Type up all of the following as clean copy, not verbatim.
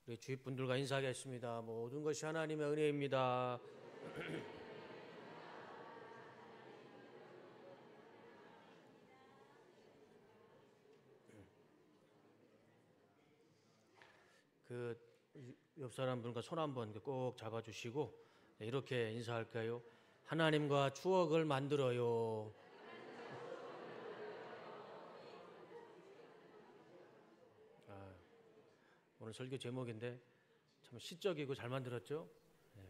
우리 주위 분들과 인사하겠습니다. 모든 것이 하나님의 은혜입니다. 그 옆 사람 분과 손 한번 꼭 잡아주시고 이렇게 인사할까요? 하나님과 추억을 만들어요. 오늘 설교 제목인데 참 시적이고 잘 만들었죠? 네.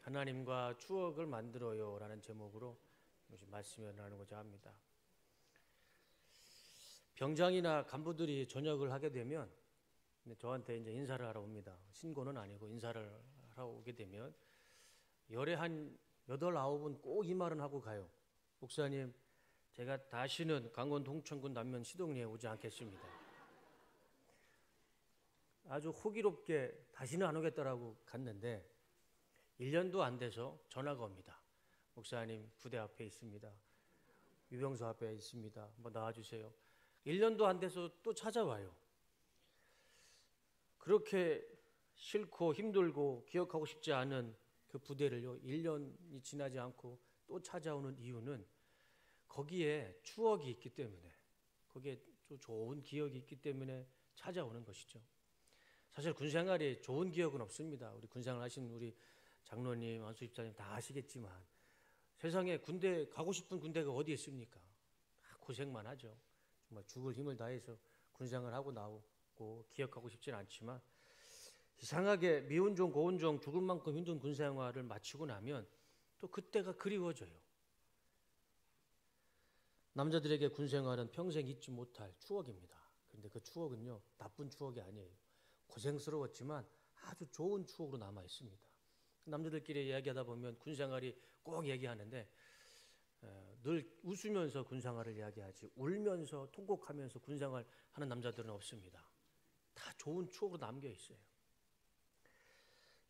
하나님과 추억을 만들어요 라는 제목으로 말씀을 나누고자 합니다. 병장이나 간부들이 전역을 하게 되면 저한테 이제 인사를 하러 옵니다. 신고는 아니고 인사를 하러 오게 되면 열에 한 8, 9분 꼭 이 말은 하고 가요. 목사님, 제가 다시는 강원 동천군 남면 시동리에 오지 않겠습니다. 아주 호기롭게 다시는 안 오겠다라고 갔는데 1년도 안 돼서 전화가 옵니다. 목사님, 부대 앞에 있습니다. 유병소 앞에 있습니다. 한번 나와주세요. 1년도 안 돼서 또 찾아와요. 그렇게 싫고 힘들고 기억하고 싶지 않은 그 부대를요, 1년이 지나지 않고 또 찾아오는 이유는 거기에 추억이 있기 때문에, 거기에 또 좋은 기억이 있기 때문에 찾아오는 것이죠. 사실 군생활에 좋은 기억은 없습니다. 우리 군생활 하신 우리 장로님, 안수 집사님 다 아시겠지만 세상에 군대 가고 싶은 군대가 어디 있습니까? 고생만 하죠. 정말 죽을 힘을 다해서 군생활 하고 나오고 기억하고 싶지는 않지만 이상하게 미운 종 고운 종 죽을 만큼 힘든 군생활을 마치고 나면 또 그때가 그리워져요. 남자들에게 군생활은 평생 잊지 못할 추억입니다. 그런데 그 추억은요, 나쁜 추억이 아니에요. 고생스러웠지만 아주 좋은 추억으로 남아 있습니다. 남자들끼리 이야기하다 보면 군생활이 꼭 얘기하는데 늘 웃으면서 군생활을 이야기하지 울면서 통곡하면서 군생활 하는 남자들은 없습니다. 다 좋은 추억으로 남겨 있어요.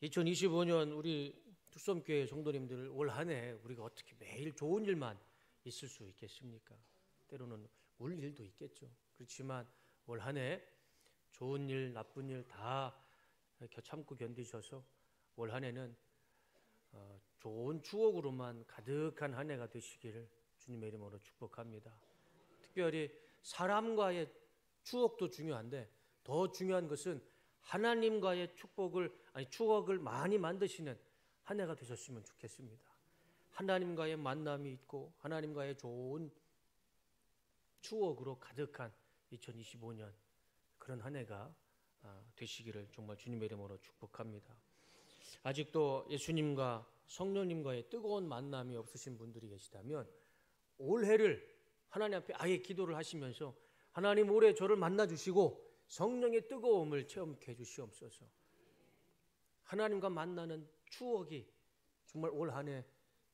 2025년 우리 특성교회 성도님들 올 한 해 우리가 어떻게 매일 좋은 일만 있을 수 있겠습니까? 때로는 울 일도 있겠죠. 그렇지만 올 한 해 좋은 일, 나쁜 일 다 참고 견디셔서 올 한 해는 좋은 추억으로만 가득한 한 해가 되시기를 주님의 이름으로 축복합니다. 특별히 사람과의 추억도 중요한데 더 중요한 것은 하나님과의 추억을 많이 만드시는 한 해가 되셨으면 좋겠습니다. 하나님과의 만남이 있고 하나님과의 좋은 추억으로 가득한 2025년 그런 한 해가 되시기를 정말 주님의 이름으로 축복합니다. 아직도 예수님과 성령님과의 뜨거운 만남이 없으신 분들이 계시다면 올해를 하나님 앞에 아예 기도를 하시면서 하나님 올해 저를 만나주시고 성령의 뜨거움을 체험케 해주시옵소서. 하나님과 만나는 추억이 정말 올 한 해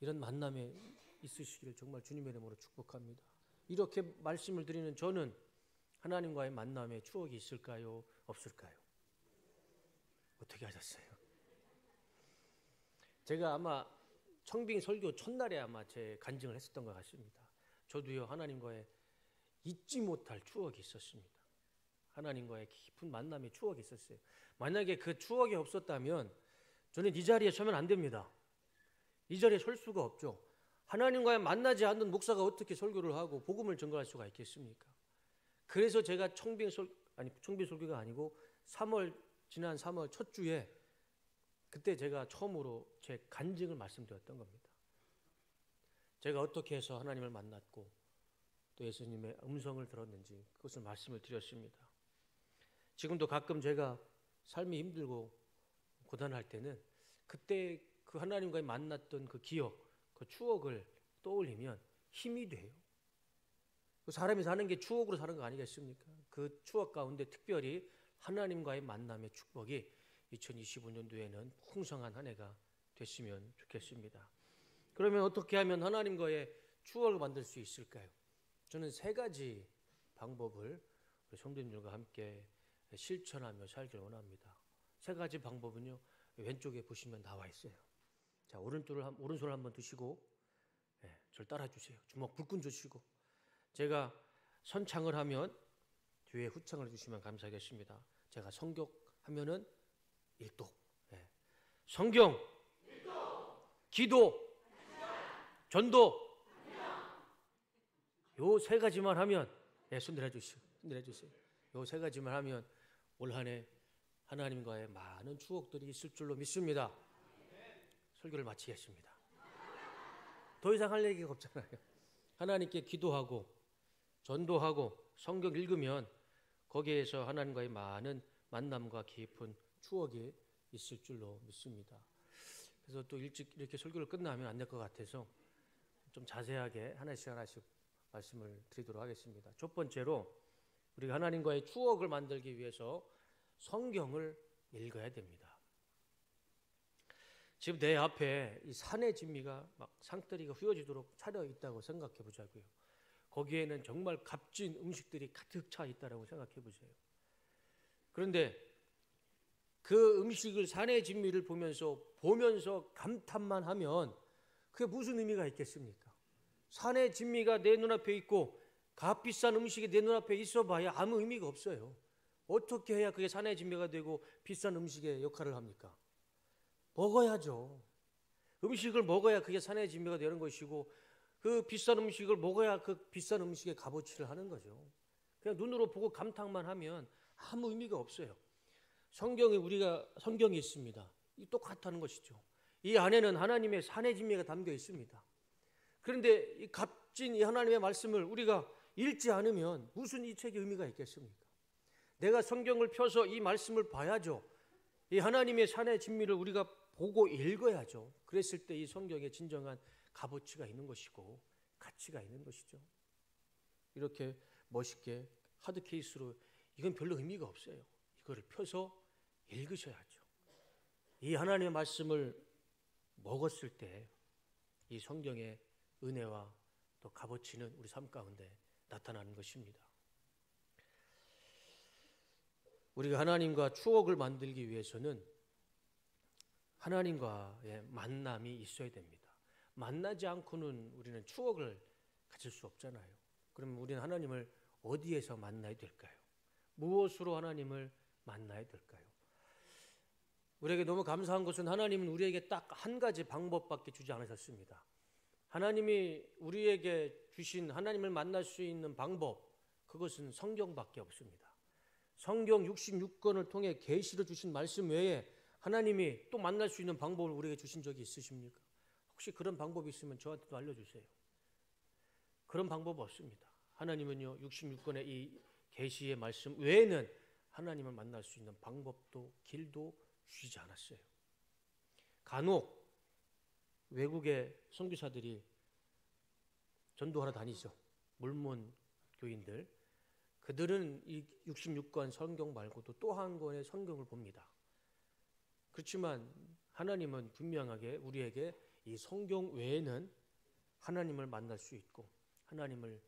이런 만남에 있으시기를 정말 주님의 이름으로 축복합니다. 이렇게 말씀을 드리는 저는 하나님과의 만남에 추억이 있을까요? 없을까요? 어떻게 하셨어요? 제가 아마 청빙 설교 첫날에 아마 제 간증을 했었던 것 같습니다. 저도요, 하나님과의 잊지 못할 추억이 있었습니다. 하나님과의 깊은 만남의 추억이 있었어요. 만약에 그 추억이 없었다면 저는 이 자리에 서면 안 됩니다. 이 자리에 설 수가 없죠. 하나님과의 만나지 않는 목사가 어떻게 설교를 하고 복음을 전가할 수가 있겠습니까? 그래서 제가 청빙 설교가 아니고 지난 3월 첫 주에 그때 제가 처음으로 제 간증을 말씀드렸던 겁니다. 제가 어떻게 해서 하나님을 만났고 또 예수님의 음성을 들었는지 그것을 말씀을 드렸습니다. 지금도 가끔 제가 삶이 힘들고 고단할 때는 그때 그 하나님과의 만났던 그 기억, 그 추억을 떠올리면 힘이 돼요. 사람이 사는 게 추억으로 사는 거 아니겠습니까? 그 추억 가운데 특별히 하나님과의 만남의 축복이 2025년도에는 풍성한 한 해가 됐으면 좋겠습니다. 그러면 어떻게 하면 하나님과의 추억을 만들 수 있을까요? 저는 3가지 방법을 우리 성도님들과 함께 실천하며 살길 원합니다. 3가지 방법은요, 왼쪽에 보시면 나와 있어요. 자, 오른손을 한번 드시고 저를 따라 주세요. 주먹 불끈 주시고 제가 선창을 하면 뒤에 후창을 해주시면 감사하겠습니다. 제가 성격하면은 일독. 예. 성경, 기도, 전도. 요 세 가지만 하면, 예, 손 들어주시오. 요 세 가지만 하면 올 한 해 하나님과의 많은 추억들이 있을 줄로 믿습니다. 설교를 마치겠습니다. 더 이상 할 얘기가 없잖아요. 하나님께 기도하고 전도하고 성경 읽으면 거기에서 하나님과의 많은 만남과 깊은 추억이 있을 줄로 믿습니다. 그래서 또 일찍 이렇게 설교를 끝나면 안 될 것 같아서 좀 자세하게 하나씩 말씀을 드리도록 하겠습니다. 첫 번째로 우리가 하나님과의 추억을 만들기 위해서 성경을 읽어야 됩니다. 지금 내 앞에 이 산의 진미가 막 상다리가 휘어지도록 차려 있다고 생각해 보자고요. 거기에는 정말 값진 음식들이 가득 차 있다고 생각해 보세요. 그런데 그 음식을 산의 진미를 보면서 감탄만 하면 그게 무슨 의미가 있겠습니까? 산의 진미가 내 눈앞에 있고 값비싼 음식이 내 눈앞에 있어 봐야 아무 의미가 없어요. 어떻게 해야 그게 산의 진미가 되고 비싼 음식의 역할을 합니까? 먹어야죠. 음식을 먹어야 그게 산의 진미가 되는 것이고 그 비싼 음식을 먹어야 그 비싼 음식의 값어치를 하는 거죠. 그냥 눈으로 보고 감탄만 하면 아무 의미가 없어요. 성경이 있습니다. 이 똑같다는 것이죠. 이 안에는 하나님의 산의 진미가 담겨 있습니다. 그런데 이 값진 이 하나님의 말씀을 우리가 읽지 않으면 무슨 이 책의 의미가 있겠습니까? 내가 성경을 펴서 이 말씀을 봐야죠. 이 하나님의 산의 진미를 우리가 보고 읽어야죠. 그랬을 때 이 성경에 진정한 값어치가 있는 것이고 가치가 있는 것이죠. 이렇게 멋있게 하드 케이스로 이건 별로 의미가 없어요. 이거를 펴서 읽으셔야죠. 이 하나님의 말씀을 먹었을 때 이 성경의 은혜와 또 값어치는 우리 삶 가운데 나타나는 것입니다. 우리가 하나님과 추억을 만들기 위해서는 하나님과의 만남이 있어야 됩니다. 만나지 않고는 우리는 추억을 가질 수 없잖아요. 그럼 우리는 하나님을 어디에서 만나야 될까요? 무엇으로 하나님을 만나야 될까요? 우리에게 너무 감사한 것은 하나님은 우리에게 딱 한 가지 방법밖에 주지 않으셨습니다. 하나님이 우리에게 주신 하나님을 만날 수 있는 방법, 그것은 성경밖에 없습니다. 성경 66권을 통해 계시를 주신 말씀 외에 하나님이 또 만날 수 있는 방법을 우리에게 주신 적이 있으십니까? 혹시 그런 방법이 있으면 저한테도 알려주세요. 그런 방법 없습니다. 하나님은요 66권의 이 계시의 말씀 외에는 하나님을 만날 수 있는 방법도 길도 주시지 않았어요. 간혹 외국의 선교사들이 전도하러 다니죠. 몰몬 교인들. 그들은 이 66권 성경 말고도 또 한 권의 성경을 봅니다. 그렇지만 하나님은 분명하게 우리에게 이 성경 외에는 하나님을 만날 수 있고 하나님을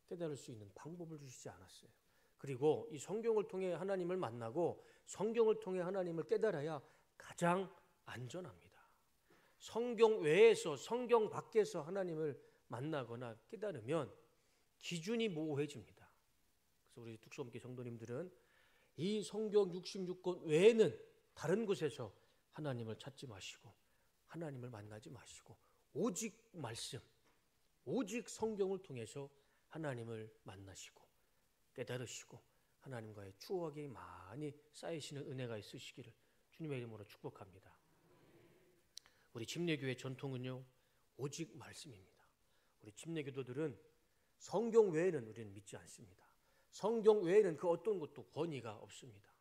깨달을 수 있는 방법을 주시지 않았어요. 그리고 이 성경을 통해 하나님을 만나고 성경을 통해 하나님을 깨달아야 가장 안전합니다. 성경 외에서 성경 밖에서 하나님을 만나거나 깨달으면 기준이 모호해집니다. 그래서 우리 특수험교 성도님들은 이 성경 66권 외에는 다른 곳에서 하나님을 찾지 마시고 하나님을 만나지 마시고 오직 말씀, 오직 성경을 통해서 하나님을 만나시고 깨달으시고 하나님과의 추억이 많이 쌓이시는 은혜가 있으시기를 주님의 이름으로 축복합니다. 우리 침례교회 전통은요 오직 말씀입니다. 우리 침례교도들은 성경 외에는 우리는 믿지 않습니다. 성경 외에는 그 어떤 것도 권위가 없습니다.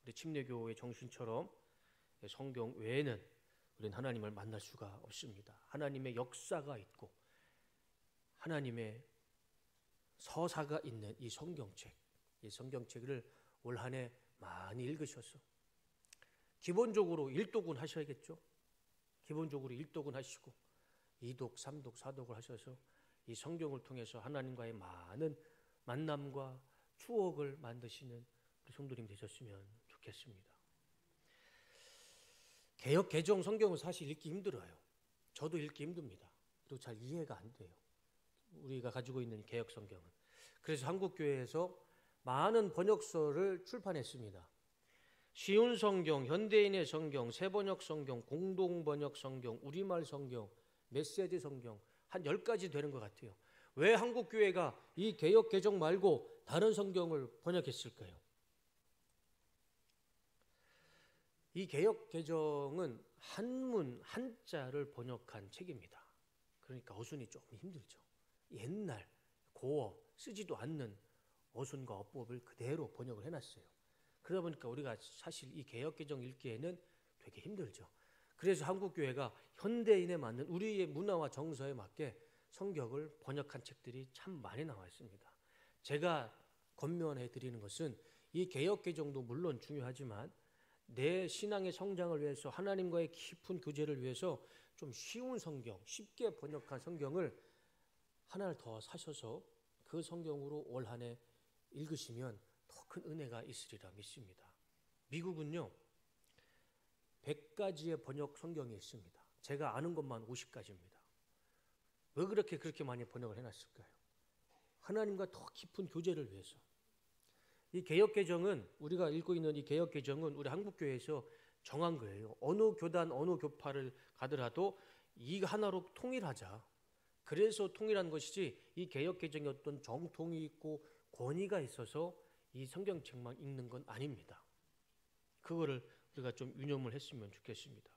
우리 침례교회의 정신처럼 성경 외에는 우리는 하나님을 만날 수가 없습니다. 하나님의 역사가 있고 하나님의 서사가 있는 이 성경책, 이 성경책을 올 한 해 많이 읽으셔서 기본적으로 1독은 하셔야겠죠. 기본적으로 1독은 하시고 2독, 3독, 4독을 하셔서 이 성경을 통해서 하나님과의 많은 만남과 추억을 만드시는 우리 성도님 되셨으면 좋겠습니다. 개역 개정 성경은 사실 읽기 힘들어요. 저도 읽기 힘듭니다. 그리고 잘 이해가 안 돼요. 우리가 가지고 있는 개역 성경은. 그래서 한국교회에서 많은 번역서를 출판했습니다. 쉬운 성경, 현대인의 성경, 새번역 성경, 공동번역 성경, 우리말 성경, 메시지 성경 한 10가지 되는 것 같아요. 왜 한국교회가 이 개역개정 말고 다른 성경을 번역했을까요? 이 개역개정은 한문, 한자를 번역한 책입니다. 그러니까 어순이 조금 힘들죠. 옛날 고어, 쓰지도 않는 어순과 어법을 그대로 번역을 해놨어요. 그러다 보니까 우리가 사실 이 개역개정 읽기에는 되게 힘들죠. 그래서 한국교회가 현대인에 맞는 우리의 문화와 정서에 맞게 성경을 번역한 책들이 참 많이 나와 있습니다. 제가 권면해 드리는 것은 이 개역개정도 물론 중요하지만 내 신앙의 성장을 위해서 하나님과의 깊은 교제를 위해서 좀 쉬운 성경, 쉽게 번역한 성경을 하나를 더 사셔서 그 성경으로 올 한 해 읽으시면 더 큰 은혜가 있으리라 믿습니다. 미국은요 100가지의 번역 성경이 있습니다. 제가 아는 것만 50가지입니다. 왜 그렇게 많이 번역을 해놨을까요? 하나님과 더 깊은 교제를 위해서. 이 개역개정은 우리가 읽고 있는 이 개역개정은 우리 한국교회에서 정한 거예요. 어느 교단 어느 교파를 가더라도 이 하나로 통일하자. 그래서 통일한 것이지 이 개역개정이 어떤 정통이 있고 권위가 있어서 이 성경책만 읽는 건 아닙니다. 그거를 우리가 좀 유념을 했으면 좋겠습니다.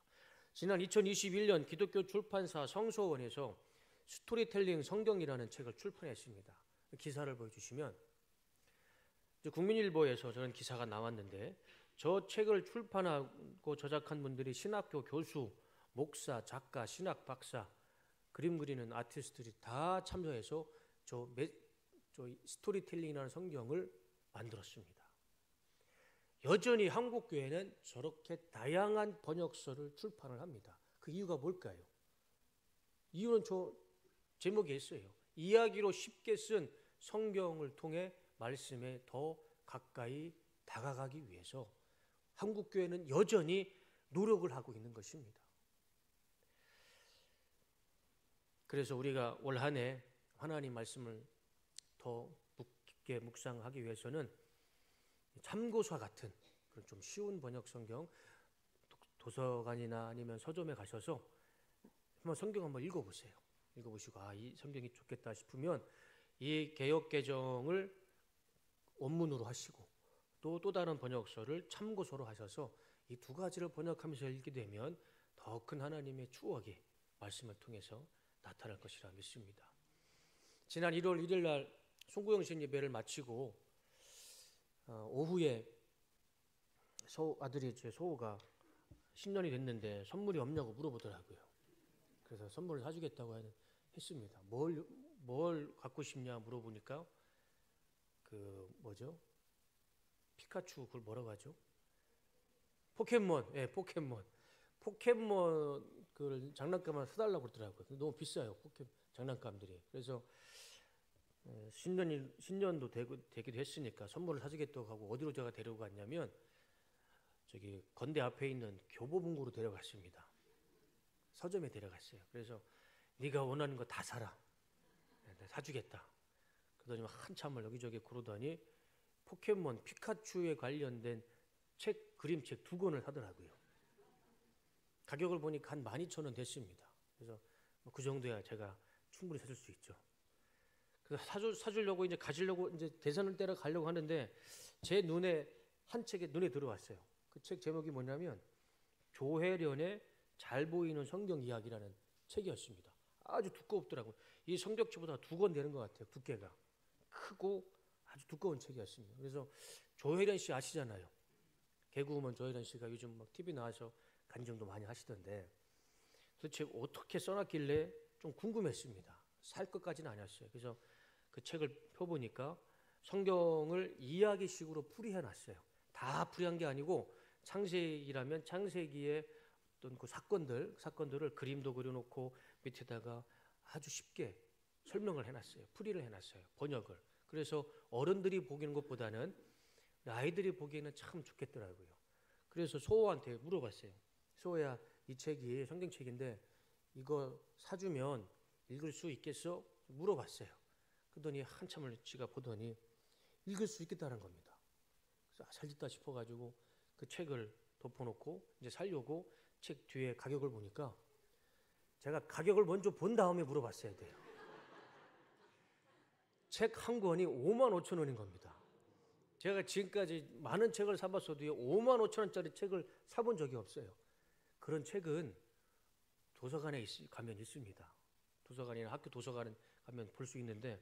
지난 2021년 기독교 출판사 성서원에서 스토리텔링 성경이라는 책을 출판했습니다. 기사를 보여주시면 국민일보에서 저런 기사가 나왔는데 저 책을 출판하고 저작한 분들이 신학교 교수, 목사, 작가, 신학 박사, 그림 그리는 아티스트들이 다 참여해서 저 스토리텔링이라는 성경을 만들었습니다. 여전히 한국교회는 저렇게 다양한 번역서를 출판을 합니다. 그 이유가 뭘까요? 이유는 저 제목에 있어요. 이야기로 쉽게 쓴 성경을 통해 말씀에 더 가까이 다가가기 위해서 한국교회는 여전히 노력을 하고 있는 것입니다. 그래서 우리가 올 한 해 하나님 말씀을 더 깊게 묵상하기 위해서는 참고서 같은 그런 좀 쉬운 번역 성경 도서관이나 아니면 서점에 가셔서 한번 성경 한번 읽어보세요. 읽어보시고 이 성경이 좋겠다 싶으면 이 개역개정을 원문으로 하시고 또 다른 번역서를 참고서로 하셔서 이 두 가지를 번역하면서 읽게 되면 더 큰 하나님의 추억이 말씀을 통해서 나타날 것이라 믿습니다. 지난 1월 1일 날 송구영신 예배를 마치고 오후에 아들이 제 소호가 신년이 됐는데 선물이 없냐고 물어보더라고요. 그래서 선물을 사주겠다고 했습니다. 뭘 갖고 싶냐 물어보니까 피카츄 그걸 뭐라고 하죠? 포켓몬, 포켓몬 그 장난감을 사달라고 그러더라고요. 너무 비싸요, 장난감들이. 그래서 신년도 되기도 했으니까 선물을 사주겠다고 하고 어디로 제가 데리고 갔냐면 저기 건대 앞에 있는 교보문고로 데려갔습니다. 서점에 데려갔어요. 그래서 네가 원하는 거 다 사라. 사주겠다. 그러더니 한참을 여기저기 구르더니 포켓몬 피카츄에 관련된 그림책 2권을 사더라고요. 가격을 보니까 한 12,000원 됐습니다. 그래서 그 정도야 제가 충분히 사줄 수 있죠. 그래서 사주려고 이제 가지려고 이제 대선을 때려 가려고 하는데 제 한 책에 눈에 들어왔어요. 그 책 제목이 뭐냐면 조혜련의 잘 보이는 성경 이야기라는 책이었습니다. 아주 두껍더라고요. 이 성경책보다 2권 되는 것 같아요. 두께가 크고 아주 두꺼운 책이었습니다. 그래서 조혜련 씨 아시잖아요. 개그우먼 조혜련 씨가 요즘 막 TV 나와서 간증도 많이 하시던데 도대체 어떻게 써놨길래 좀 궁금했습니다. 살 것까지는 아니었어요. 그래서 그 책을 펴보니까 성경을 이야기식으로 풀이해놨어요. 다 풀이한 게 아니고 창세기라면 창세기의 어떤 그 사건들을 그림도 그려놓고 밑에다가 아주 쉽게 설명을 해놨어요. 풀이를 해놨어요. 번역을. 그래서 어른들이 보기는 것보다는 아이들이 보기에는 참 좋겠더라고요. 그래서 소호한테 물어봤어요. 소호야, 이 책이 성경책인데 이거 사주면 읽을 수 있겠어? 물어봤어요. 그러더니 한참을 지가 보더니 읽을 수 있겠다는 겁니다. 그래서 잘 됐다 싶어가지고 그 책을 덮어놓고 이제 살려고 책 뒤에 가격을 보니까 제가 가격을 먼저 본 다음에 물어봤어야 돼요. 책 한 권이 55,000원인 겁니다. 제가 지금까지 많은 책을 사봤어도 55,000원짜리 책을 사본 적이 없어요. 그런 책은 도서관에 가면 있습니다. 도서관이나 학교 도서관에 가면 볼 수 있는데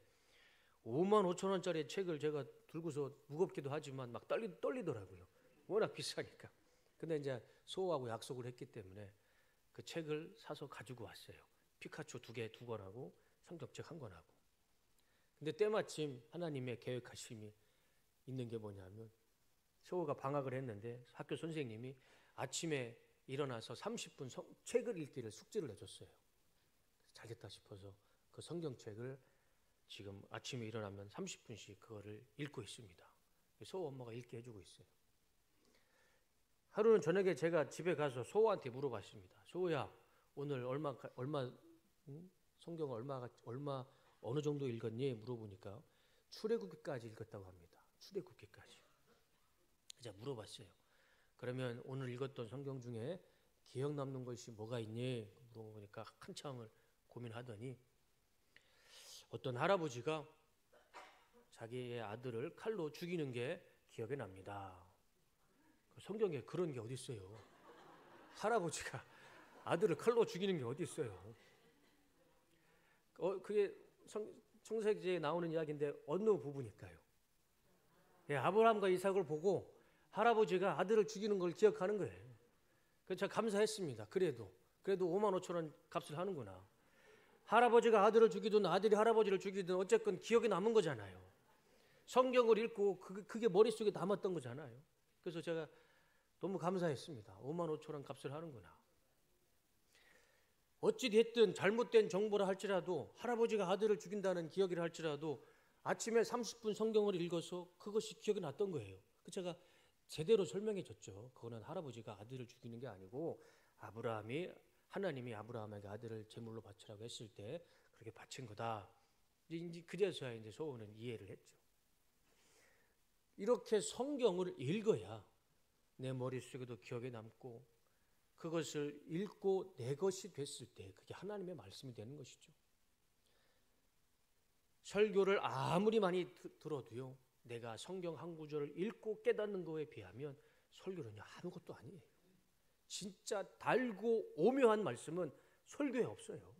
55,000원짜리 책을 제가 들고서 무겁기도 하지만 막 떨리더라고요. 워낙 비싸니까. 근데 이제 소호하고 약속을 했기 때문에 그 책을 사서 가지고 왔어요. 피카츄 두 권하고 성경책 한 권하고. 근데 때마침 하나님의 계획하심이 있는 게 뭐냐면 소호가 방학을 했는데 학교 선생님이 아침에 일어나서 30분 책을 읽기를 숙제를 내줬어요. 잘됐다 싶어서 그 성경책을 지금 아침에 일어나면 30분씩 그거를 읽고 있습니다. 소호 엄마가 읽게 해주고 있어요. 하루는 저녁에 제가 집에 가서 소호한테 물어봤습니다. 소호야, 오늘 성경 얼마 어느 정도 읽었니? 물어보니까 출애굽기까지 읽었다고 합니다. 출애굽기까지. 제가 물어봤어요. 그러면 오늘 읽었던 성경 중에 기억 남는 것이 뭐가 있니? 물어보니까 한참을 고민하더니 어떤 할아버지가 자기의 아들을 칼로 죽이는 게 기억에 납니다. 성경에 그런 게 어디 있어요? 할아버지가 아들을 칼로 죽이는 게 어디 있어요? 그게 창세기에 나오는 이야기인데 어느 부분일까요? 예, 아브라함과 이삭을 보고 할아버지가 아들을 죽이는 걸 기억하는 거예요. 그래서 제가 감사했습니다. 그래도 55,000원 값을 하는구나. 할아버지가 아들을 죽이든 아들이 할아버지를 죽이든 어쨌건 기억에 남은 거잖아요. 성경을 읽고 그게 머릿속에 남았던 거잖아요. 그래서 제가 너무 감사했습니다. 55,000원 값을 하는구나. 어찌됐든 잘못된 정보라 할지라도 할아버지가 아들을 죽인다는 기억이라 할지라도 아침에 30분 성경을 읽어서 그것이 기억이 났던 거예요. 제가 제대로 설명해 줬죠. 그거는 할아버지가 아들을 죽이는 게 아니고 하나님이 아브라함에게 아들을 제물로 바치라고 했을 때 그렇게 바친 거다. 이제 그제서야 이제 소호는 이해를 했죠. 이렇게 성경을 읽어야 내 머릿속에도 기억에 남고 그것을 읽고 내 것이 됐을 때 그게 하나님의 말씀이 되는 것이죠. 설교를 아무리 많이 들어도요, 내가 성경 한 구절을 읽고 깨닫는 거에 비하면 설교는요 아무것도 아니에요. 진짜 달고 오묘한 말씀은 설교에 없어요.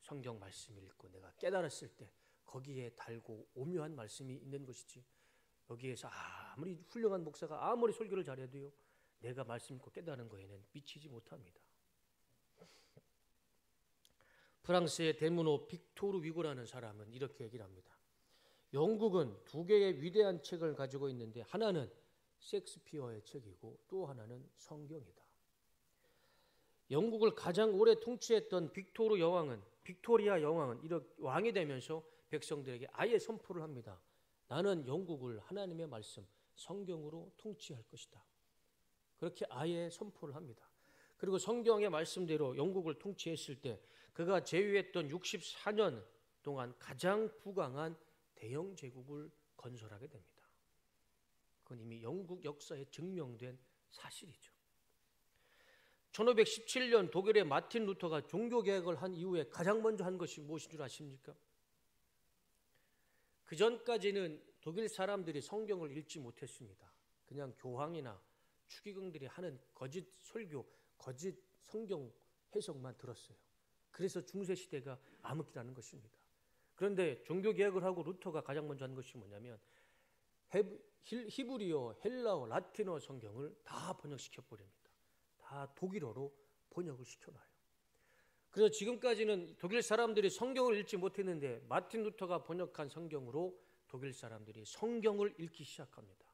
성경 말씀을 읽고 내가 깨달았을 때 거기에 달고 오묘한 말씀이 있는 것이지, 여기에서 아무리 훌륭한 목사가 아무리 설교를 잘해도요 내가 말씀 읽고 깨달은 거에는 미치지 못합니다. 프랑스의 대문호 빅토르 위고라는 사람은 이렇게 얘기를 합니다. 영국은 두 개의 위대한 책을 가지고 있는데 하나는 셰익스피어의 책이고 또 하나는 성경이다. 영국을 가장 오래 통치했던 빅토리아 여왕은 이렇게 왕이 되면서 백성들에게 아예 선포를 합니다. 나는 영국을 하나님의 말씀 성경으로 통치할 것이다. 그렇게 아예 선포를 합니다. 그리고 성경의 말씀대로 영국을 통치했을 때 그가 제위했던 64년 동안 가장 부강한 대영 제국을 건설하게 됩니다. 그건 이미 영국 역사에 증명된 사실이죠. 1517년 독일의 마틴 루터가 종교개혁을 한 이후에 가장 먼저 한 것이 무엇인 줄 아십니까? 그 전까지는 독일 사람들이 성경을 읽지 못했습니다. 그냥 교황이나 추기경들이 하는 거짓 설교, 거짓 성경 해석만 들었어요. 그래서 중세시대가 암흑기라는 것입니다. 그런데 종교개혁을 하고 루터가 가장 먼저 한 것이 뭐냐면 히브리어, 헬라어, 라틴어 성경을 다 번역시켜버립니다. 다 독일어로 번역을 시켜놔요. 그래서 지금까지는 독일 사람들이 성경을 읽지 못했는데 마틴 루터가 번역한 성경으로 독일 사람들이 성경을 읽기 시작합니다.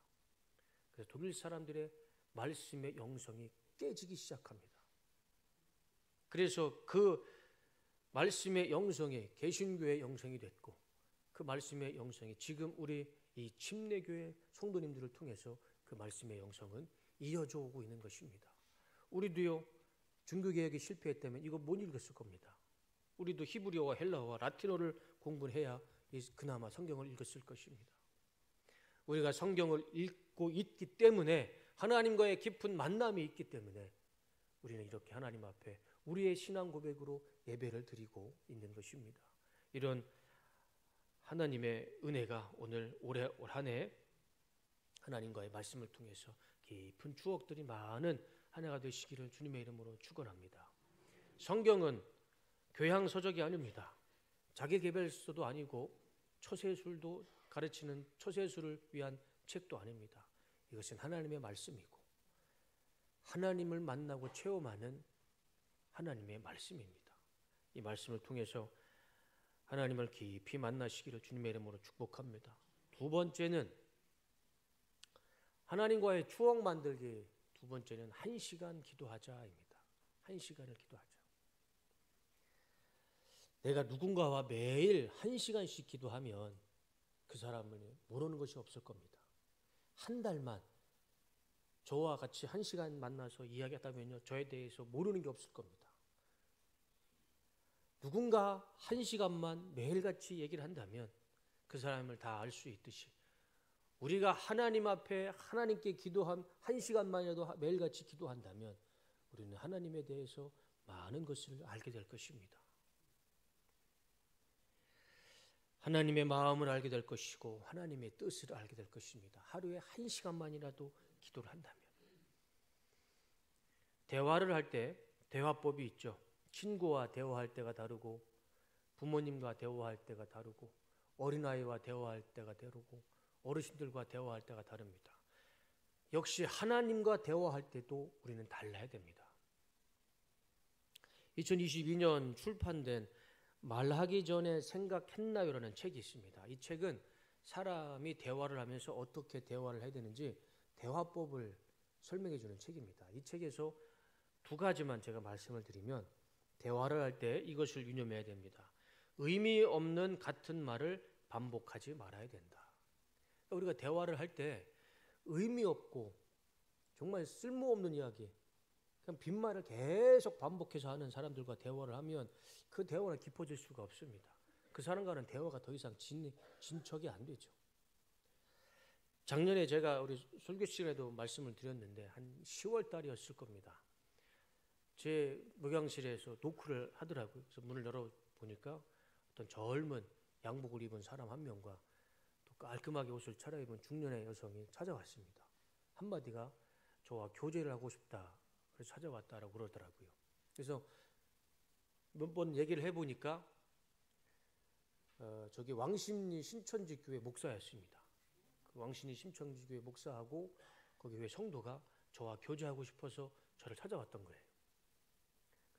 그래서 독일 사람들의 말씀의 영성이 깨지기 시작합니다. 그래서 그 말씀의 영성이 개신교의 영성이 됐고 그 말씀의 영성이 지금 우리 이 침례교회 성도님들을 통해서 그 말씀의 영성은 이어져 오고 있는 것입니다. 우리도요, 종교개혁이 실패했다면 이거 못 읽었을 겁니다. 우리도 히브리어와 헬라어와 라틴어를 공부해야 그나마 성경을 읽었을 것입니다. 우리가 성경을 읽고 있기 때문에 하나님과의 깊은 만남이 있기 때문에 우리는 이렇게 하나님 앞에 우리의 신앙 고백으로 예배를 드리고 있는 것입니다. 이런 하나님의 은혜가 오늘 올 한 해 하나님과의 말씀을 통해서 깊은 추억들이 많은 한 해가 되시기를 주님의 이름으로 축원합니다. 성경은 교양 서적이 아닙니다. 자기계발서도 아니고 처세술도 가르치는 처세술을 위한 책도 아닙니다. 이것은 하나님의 말씀이고 하나님을 만나고 체험하는 하나님의 말씀입니다. 이 말씀을 통해서 하나님을 깊이 만나시기를 주님의 이름으로 축복합니다. 두 번째는 하나님과의 추억 만들기, 두 번째는 1시간 기도하자입니다. 1시간을 기도하자. 내가 누군가와 매일 1시간씩 기도하면 그 사람은 모르는 것이 없을 겁니다. 한 달만 저와 같이 1시간 만나서 이야기하다면요, 저에 대해서 모르는 게 없을 겁니다. 누군가 1시간만 매일같이 얘기를 한다면 그 사람을 다 알 수 있듯이 우리가 하나님 앞에 하나님께 기도한 1시간만이라도 매일같이 기도한다면 우리는 하나님에 대해서 많은 것을 알게 될 것입니다. 하나님의 마음을 알게 될 것이고 하나님의 뜻을 알게 될 것입니다. 하루에 1시간만이라도 기도를 한다면. 대화를 할 때 대화법이 있죠. 친구와 대화할 때가 다르고 부모님과 대화할 때가 다르고 어린아이와 대화할 때가 다르고 어르신들과 대화할 때가 다릅니다. 역시 하나님과 대화할 때도 우리는 달라야 됩니다. 2022년 출판된 말하기 전에 생각했나요라는 책이 있습니다. 이 책은 사람이 대화를 하면서 어떻게 대화를 해야 되는지 대화법을 설명해 주는 책입니다. 이 책에서 두 가지만 제가 말씀을 드리면 대화를 할 때 이것을 유념해야 됩니다. 의미 없는 같은 말을 반복하지 말아야 된다. 우리가 대화를 할 때 의미 없고 정말 쓸모없는 이야기, 그냥 빈말을 계속 반복해서 하는 사람들과 대화를 하면 그 대화는 깊어질 수가 없습니다. 그 사람과는 대화가 더 이상 진척이 안 되죠. 작년에 제가 우리 설교 시간에도 말씀을 드렸는데 한 10월 달이었을 겁니다. 제 목양실에서 노크를 하더라고요. 그래서 문을 열어보니까 어떤 젊은 양복을 입은 사람 한 명과 또 깔끔하게 옷을 차려입은 중년의 여성이 찾아왔습니다. 한마디가 저와 교제를 하고 싶다. 그래서 찾아왔다라고 그러더라고요. 그래서 몇 번 얘기를 해보니까 저기 왕십리 신천지 교회 목사였습니다. 그 왕십리 신천지 교회 목사하고 거기 교회 성도가 저와 교제하고 싶어서 저를 찾아왔던 거예요.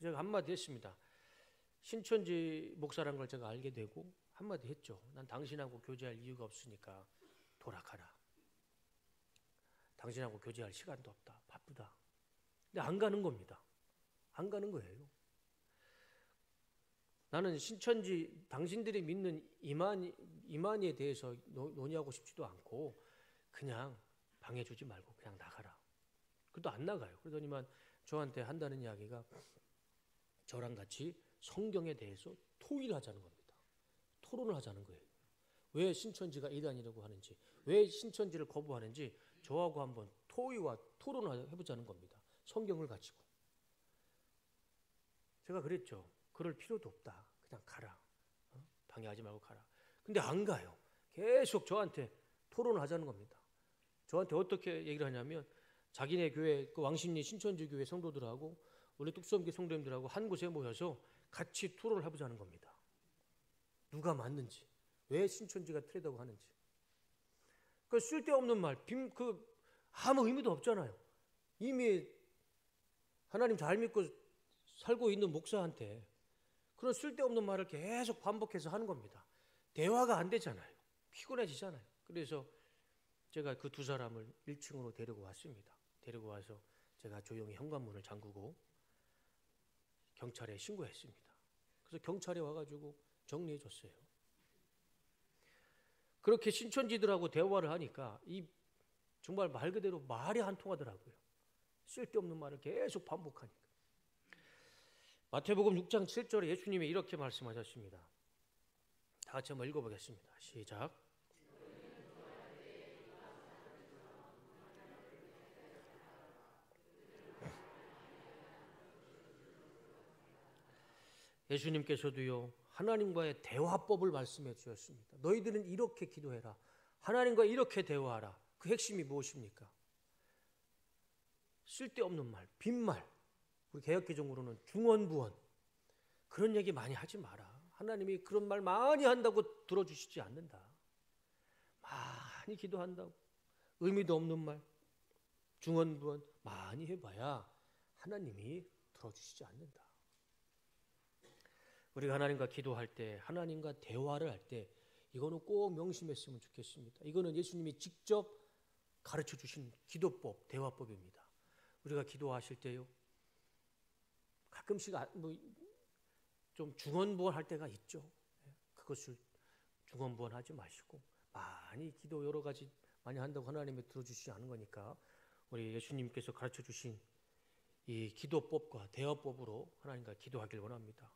제가 한마디 했습니다. 신천지 목사라는 걸 제가 알게 되고 한마디 했죠. 난 당신하고 교제할 이유가 없으니까 돌아가라. 당신하고 교제할 시간도 없다. 바쁘다. 근데 안 가는 겁니다. 안 가는 거예요. 나는 신천지 당신들이 믿는 이만희에 대해서 논의하고 싶지도 않고 그냥 방해주지 말고 그냥 나가라. 그래도 안 나가요. 그러더니만 저한테 한다는 이야기가 저랑 같이 성경에 대해서 토의를 하자는 겁니다. 토론을 하자는 거예요. 왜 신천지가 이단이라고 하는지, 왜 신천지를 거부하는지 저하고 한번 토의와 토론을 해보자는 겁니다. 성경을 가지고. 제가 그랬죠. 그럴 필요도 없다. 그냥 가라. 방해하지 말고 가라. 근데 안 가요. 계속 저한테 토론을 하자는 겁니다. 저한테 어떻게 얘기를 하냐면 자기네 교회 그 왕십리 신천지 교회 성도들하고 원래 뚝섬교 성도님들하고 한 곳에 모여서 같이 토론을 해보자는 겁니다. 누가 맞는지, 왜 신천지가 틀리다고 하는지. 그 쓸데없는 말, 아무 의미도 없잖아요. 이미 하나님 잘 믿고 살고 있는 목사한테 그런 쓸데없는 말을 계속 반복해서 하는 겁니다. 대화가 안 되잖아요. 피곤해지잖아요. 그래서 제가 그 두 사람을 1층으로 데리고 왔습니다. 데리고 와서 제가 조용히 현관문을 잠그고 경찰에 신고했습니다. 그래서 경찰이 와가지고 정리해 줬어요. 그렇게 신천지들하고 대화를 하니까 정말 말 그대로 말이 안 통하더라고요. 쓸데없는 말을 계속 반복하니까. 마태복음 6장 7절에 예수님이 이렇게 말씀하셨습니다. 다 같이 한번 읽어보겠습니다. 시작. 예수님께서도요, 하나님과의 대화법을 말씀해 주셨습니다. 너희들은 이렇게 기도해라. 하나님과 이렇게 대화하라. 그 핵심이 무엇입니까? 쓸데없는 말, 빈말, 우리 개역개정으로는 중언부언, 그런 얘기 많이 하지 마라. 하나님이 그런 말 많이 한다고 들어주시지 않는다. 많이 기도한다고 의미도 없는 말, 중언부언 많이 해봐야 하나님이 들어주시지 않는다. 우리가 하나님과 기도할 때, 하나님과 대화를 할 때 이거는 꼭 명심했으면 좋겠습니다. 이거는 예수님이 직접 가르쳐 주신 기도법, 대화법입니다. 우리가 기도하실 때요, 가끔씩 좀 중언부언할 때가 있죠. 그것을 중언부언하지 마시고 많이 기도 여러 가지 많이 한다고 하나님이 들어주시지 않은 거니까 우리 예수님께서 가르쳐 주신 이 기도법과 대화법으로 하나님과 기도하길 원합니다.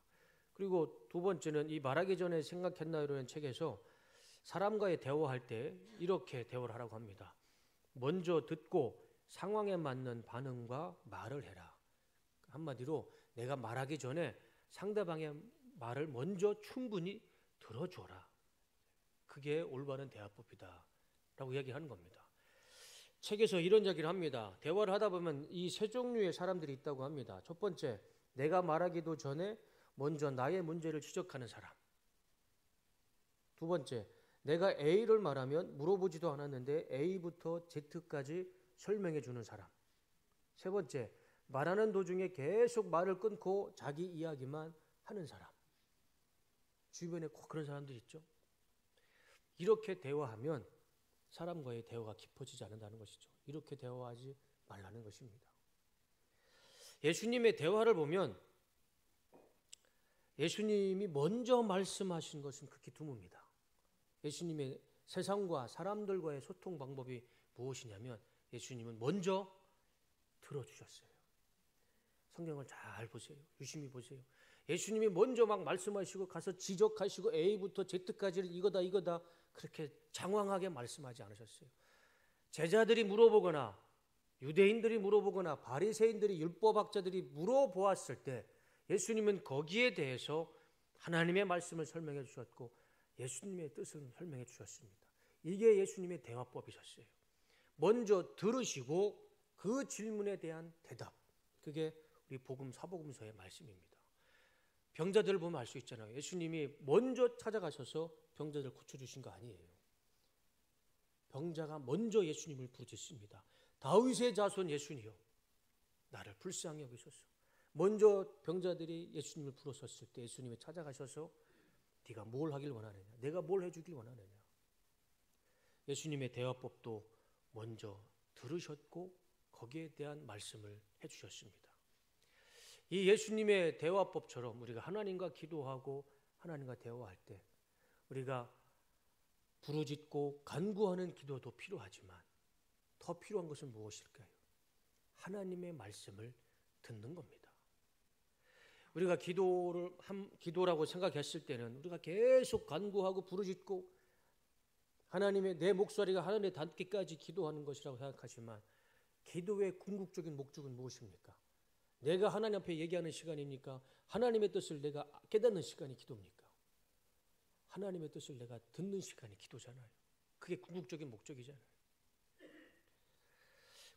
그리고 두 번째는 이 말하기 전에 생각했나요라는 책에서 사람과의 대화할 때 이렇게 대화를 하라고 합니다. 먼저 듣고 상황에 맞는 반응과 말을 해라. 한마디로 내가 말하기 전에 상대방의 말을 먼저 충분히 들어줘라. 그게 올바른 대화법이다 라고 이야기하는 겁니다. 책에서 이런 이야기를 합니다. 대화를 하다 보면 이 세 종류의 사람들이 있다고 합니다. 첫 번째, 내가 말하기도 전에 먼저 나의 문제를 지적하는 사람. 두 번째, 내가 A를 말하면 물어보지도 않았는데 A부터 Z까지 설명해 주는 사람. 세 번째, 말하는 도중에 계속 말을 끊고 자기 이야기만 하는 사람. 주변에 꼭 그런 사람들 있죠. 이렇게 대화하면 사람과의 대화가 깊어지지 않는다는 것이죠. 이렇게 대화하지 말라는 것입니다. 예수님의 대화를 보면 예수님이 먼저 말씀하신 것은 극히 드뭅니다. 예수님의 세상과 사람들과의 소통 방법이 무엇이냐면 예수님은 먼저 들어주셨어요. 성경을 잘 보세요. 유심히 보세요. 예수님이 먼저 막 말씀하시고 가서 지적하시고 A부터 Z까지를 이거다 그렇게 장황하게 말씀하지 않으셨어요. 제자들이 물어보거나 유대인들이 물어보거나 바리새인들이 율법학자들이 물어보았을 때 예수님은 거기에 대해서 하나님의 말씀을 설명해 주셨고 예수님의 뜻을 설명해 주셨습니다. 이게 예수님의 대화법이셨어요. 먼저 들으시고 그 질문에 대한 대답. 그게 우리 복음 사복음서의 말씀입니다. 병자들을 보면 알 수 있잖아요. 예수님이 먼저 찾아가셔서 병자들을 고쳐주신 거 아니에요. 병자가 먼저 예수님을 부르짖습니다. 다윗의 자손 예수니여 나를 불쌍히 여기소서. 먼저 병자들이 예수님을 부르셨을 때 예수님이 찾아가셔서 네가 뭘 하길 원하느냐, 내가 뭘 해주길 원하느냐. 예수님의 대화법도 먼저 들으셨고 거기에 대한 말씀을 해주셨습니다. 이 예수님의 대화법처럼 우리가 하나님과 기도하고 하나님과 대화할 때 우리가 부르짖고 간구하는 기도도 필요하지만 더 필요한 것은 무엇일까요? 하나님의 말씀을 듣는 겁니다. 우리가 기도라고 생각했을 때는 우리가 계속 간구하고 부르짖고 하나님의 내 목소리가 하늘에 닿기까지 기도하는 것이라고 생각하지만 기도의 궁극적인 목적은 무엇입니까? 내가 하나님 앞에 얘기하는 시간입니까? 하나님의 뜻을 내가 깨닫는 시간이 기도입니까? 하나님의 뜻을 내가 듣는 시간이 기도잖아요. 그게 궁극적인 목적이잖아요.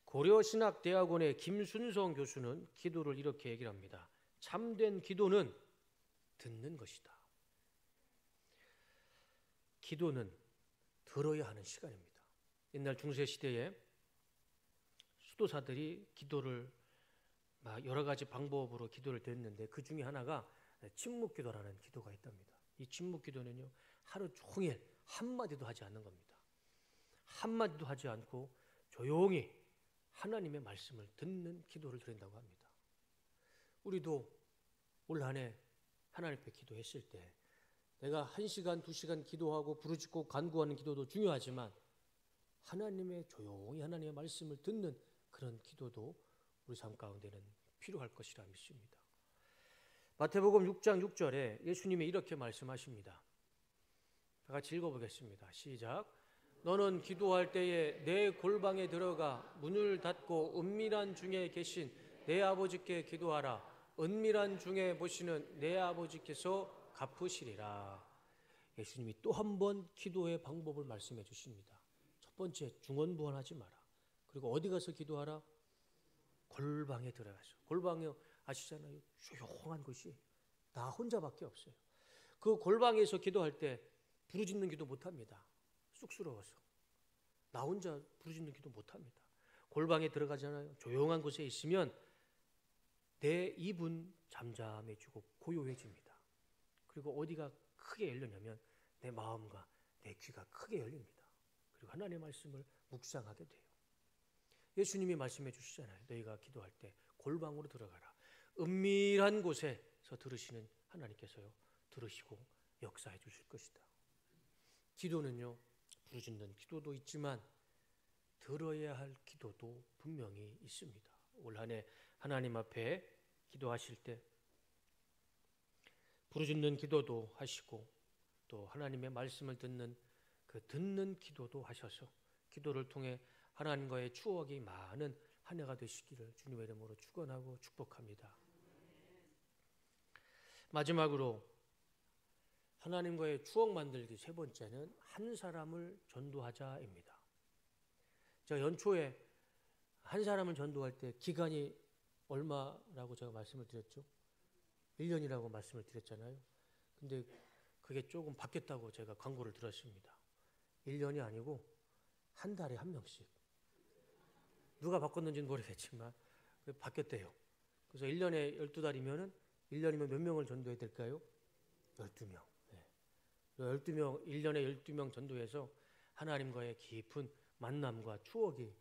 고려신학대학원의 김순성 교수는 기도를 이렇게 얘기를 합니다. 참된 기도는 듣는 것이다. 기도는 들어야 하는 시간입니다. 옛날 중세시대에 수도사들이 기도를 여러 가지 방법으로 기도를 드렸는데 그 중에 하나가 침묵기도라는 기도가 있답니다. 이 침묵기도는요, 하루 종일 한마디도 하지 않는 겁니다. 한마디도 하지 않고 조용히 하나님의 말씀을 듣는 기도를 드린다고 합니다. 우리도 올 한 해 하나님 앞에 기도했을 때 내가 1시간, 2시간 기도하고 부르짖고 간구하는 기도도 중요하지만 하나님의 조용히 하나님의 말씀을 듣는 그런 기도도 우리 삶 가운데는 필요할 것이라 믿습니다. 마태복음 6장 6절에 예수님이 이렇게 말씀하십니다. 다 같이 읽어보겠습니다. 시작. 너는 기도할 때에 내 골방에 들어가 문을 닫고 은밀한 중에 계신 내 아버지께 기도하라. 은밀한 중에 보시는 내 아버지께서 갚으시리라. 예수님이 또 한 번 기도의 방법을 말씀해 주십니다. 첫 번째, 중언부언하지 마라. 그리고 어디 가서 기도하라? 골방에 들어가서. 골방에 아시잖아요. 조용한 곳이 나 혼자밖에 없어요. 그 골방에서 기도할 때 부르짖는 기도 못합니다. 쑥스러워서. 나 혼자 부르짖는 기도 못합니다. 골방에 들어가잖아요. 조용한 곳에 있으면 내 입은 잠잠해지고 고요해집니다. 그리고 어디가 크게 열리냐면 내 마음과 내 귀가 크게 열립니다. 그리고 하나님의 말씀을 묵상하게 돼요. 예수님이 말씀해 주시잖아요. 너희가 기도할 때 골방으로 들어가라. 은밀한 곳에서 들으시는 하나님께서요, 들으시고 역사해 주실 것이다. 기도는요, 부르짖는 기도도 있지만 들어야 할 기도도 분명히 있습니다. 올 한 해 하나님 앞에 기도하실 때 부르짖는 기도도 하시고 또 하나님의 말씀을 듣는 그 듣는 기도도 하셔서 기도를 통해 하나님과의 추억이 많은 한 해가 되시기를 주님의 이름으로 축원하고 축복합니다. 마지막으로 하나님과의 추억 만들기 세 번째는 한 사람을 전도하자입니다. 제가 연초에 한 사람을 전도할 때 기간이 얼마라고 제가 말씀을 드렸죠? 1년이라고 말씀을 드렸잖아요. 근데 그게 조금 바뀌었다고 제가 광고를 들었습니다. 1년이 아니고 한 달에 한 명씩. 누가 바꿨는지는 모르겠지만 바뀌었대요. 그래서 1년에 12달이면은 1년이면 몇 명을 전도해야 될까요? 12명. 네. 12명, 1년에 12명 전도해서 하나님과의 깊은 만남과 추억이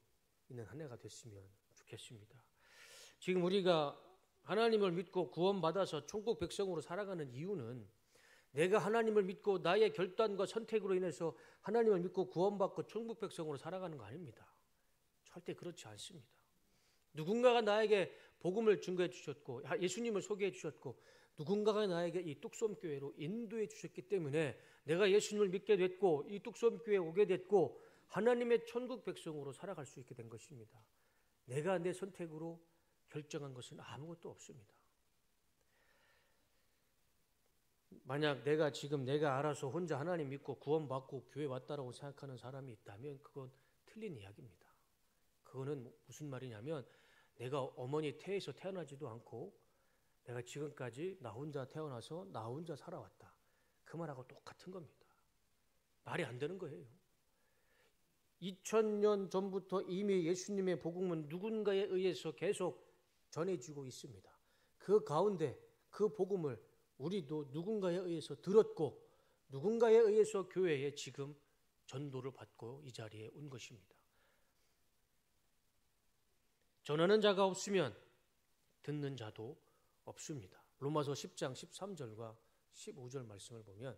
있는 한 해가 됐으면 좋겠습니다. 지금 우리가 하나님을 믿고 구원받아서 천국 백성으로 살아가는 이유는 내가 하나님을 믿고 나의 결단과 선택으로 인해서 하나님을 믿고 구원받고 천국 백성으로 살아가는 거 아닙니다. 절대 그렇지 않습니다. 누군가가 나에게 복음을 증거해 주셨고 예수님을 소개해 주셨고 누군가가 나에게 이 뚝섬교회로 인도해 주셨기 때문에 내가 예수님을 믿게 됐고 이 뚝섬교회에 오게 됐고 하나님의 천국 백성으로 살아갈 수 있게 된 것입니다. 내가 내 선택으로 결정한 것은 아무것도 없습니다. 만약 내가 알아서 혼자 하나님 믿고 구원받고 교회 왔다라고 생각하는 사람이 있다면 그건 틀린 이야기입니다. 그거는 무슨 말이냐면 내가 어머니 태에서 태어나지도 않고 내가 지금까지 나 혼자 태어나서 나 혼자 살아왔다. 그 말하고 똑같은 겁니다. 말이 안 되는 거예요. 2000년 전부터 이미 예수님의 복음은 누군가에 의해서 계속 전해지고 있습니다. 그 가운데 그 복음을 우리도 누군가에 의해서 들었고 누군가에 의해서 교회에 지금 전도를 받고 이 자리에 온 것입니다. 전하는 자가 없으면 듣는 자도 없습니다. 로마서 10장 13절과 15절 말씀을 보면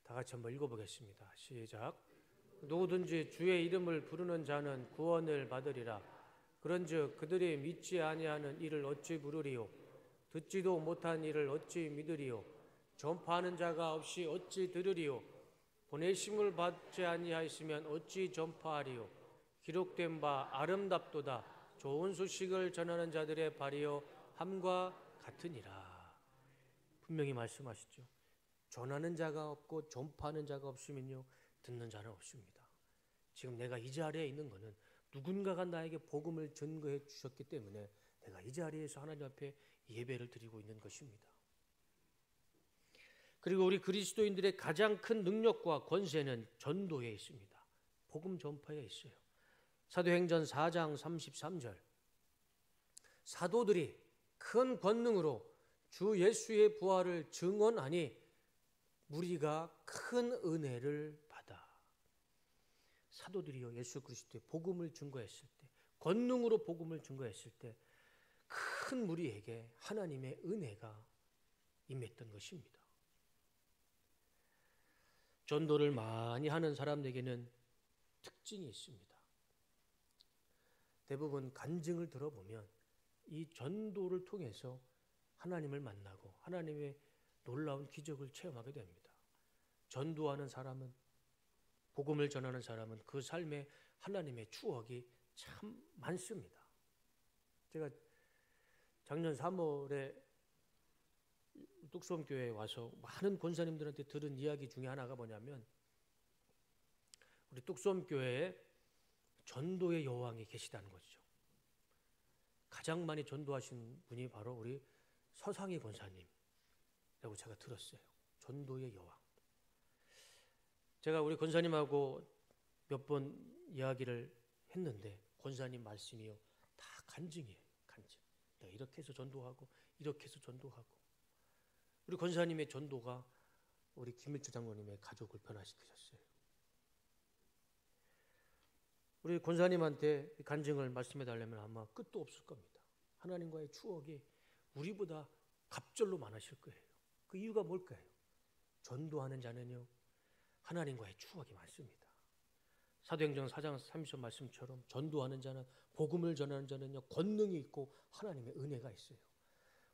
다 같이 한번 읽어보겠습니다. 시작. 누구든지 주의 이름을 부르는 자는 구원을 받으리라. 그런즉 그들이 믿지 아니하는 이를 어찌 부르리요? 듣지도 못한 이를 어찌 믿으리요? 전파하는 자가 없이 어찌 들으리요? 보내심을 받지 아니하였으면 어찌 전파하리요? 기록된 바 아름답도다. 좋은 소식을 전하는 자들의 발이요 함과 같으니라. 분명히 말씀하시죠. 전하는 자가 없고 전파하는 자가 없으면요 듣는 자는 없습니다. 지금 내가 이 자리에 있는 것은 누군가가 나에게 복음을 전거해 주셨기 때문에 내가 이 자리에서 하나님 앞에 예배를 드리고 있는 것입니다. 그리고 우리 그리스도인들의 가장 큰 능력과 권세는 전도에 있습니다. 복음 전파에 있어요. 사도행전 4장 33절 사도들이 큰 권능으로 주 예수의 부활을 증언하니 무리가 큰 은혜를 받아. 사도들이요 예수 그리스도의 복음을 증거했을 때 권능으로 복음을 증거했을 때 큰 무리에게 하나님의 은혜가 임했던 것입니다. 전도를 많이 하는 사람들에게는 특징이 있습니다. 대부분 간증을 들어보면 이 전도를 통해서 하나님을 만나고 하나님의 놀라운 기적을 체험하게 됩니다. 전도하는 사람은 복음을 전하는 사람은 그 삶에 하나님의 추억이 참 많습니다. 제가 작년 3월에 뚝섬교회에 와서 많은 권사님들한테 들은 이야기 중에 하나가 뭐냐면 우리 뚝섬교회에 전도의 여왕이 계시다는 거죠. 가장 많이 전도하신 분이 바로 우리 서상희 권사님이라고 제가 들었어요. 전도의 여왕. 제가 우리 권사님하고 몇 번 이야기를 했는데 권사님 말씀이요 다 간증이에요. 간증. 내가 이렇게 해서 전도하고 이렇게 해서 전도하고 우리 권사님의 전도가 우리 김일주 장로님의 가족을 변화시키셨어요. 우리 권사님한테 간증을 말씀해 달라면 아마 끝도 없을 겁니다. 하나님과의 추억이 우리보다 갑절로 많으실 거예요. 그 이유가 뭘까요? 전도하는 자는요 하나님과의 추억이 많습니다. 사도행전 4장 30절 말씀처럼 전도하는 자는 복음을 전하는 자는요 권능이 있고 하나님의 은혜가 있어요.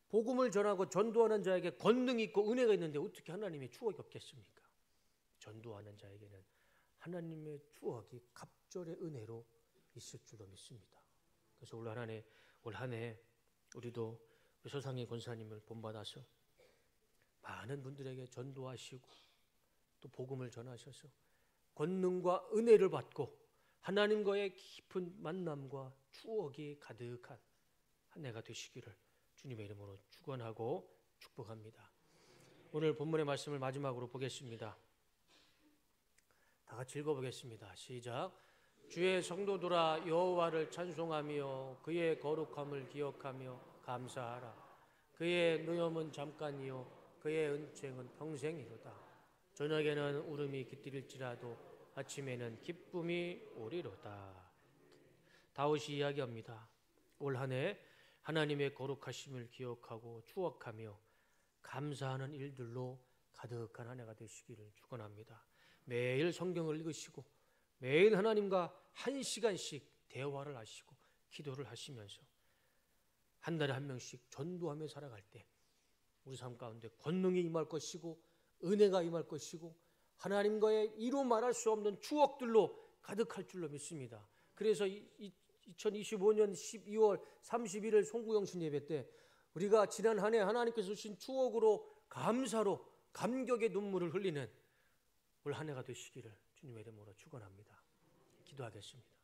복음을 전하고 전도하는 자에게 권능이 있고 은혜가 있는데 어떻게 하나님의 추억이 없겠습니까? 전도하는 자에게는 하나님의 추억이 갑절의 은혜로 있을 줄로 믿습니다. 그래서 올 한 해 우리도 서상희 권사님을 본받아서 많은 분들에게 전도하시고 또 복음을 전하셔서 권능과 은혜를 받고 하나님과의 깊은 만남과 추억이 가득한 한 해가 되시기를 주님의 이름으로 축원하고 축복합니다. 오늘 본문의 말씀을 마지막으로 보겠습니다. 다 같이 읽어보겠습니다. 시작. 주의 성도들아 여호와를 찬송하며 그의 거룩함을 기억하며 감사하라. 그의 능엄은 잠깐이요 그의 은총은 평생이로다. 저녁에는 울음이 깃들일지라도 아침에는 기쁨이 오리로다. 다윗이 이야기합니다. 올 한 해 하나님의 거룩하심을 기억하고 추억하며 감사하는 일들로 가득한 한 해가 되시기를 축원합니다. 매일 성경을 읽으시고 매일 하나님과 1시간씩 대화를 하시고 기도를 하시면서 한 달에 한 명씩 전도하며 살아갈 때 우리 삶 가운데 권능이 임할 것이고 은혜가 임할 것이고 하나님과의 이루 말할 수 없는 추억들로 가득할 줄로 믿습니다. 그래서 2025년 12월 31일 송구영신 예배 때 우리가 지난 한 해 하나님께서 주신 추억으로 감사로 감격의 눈물을 흘리는 올 한 해가 되시기를 주님의 이름으로 축원합니다. 기도하겠습니다.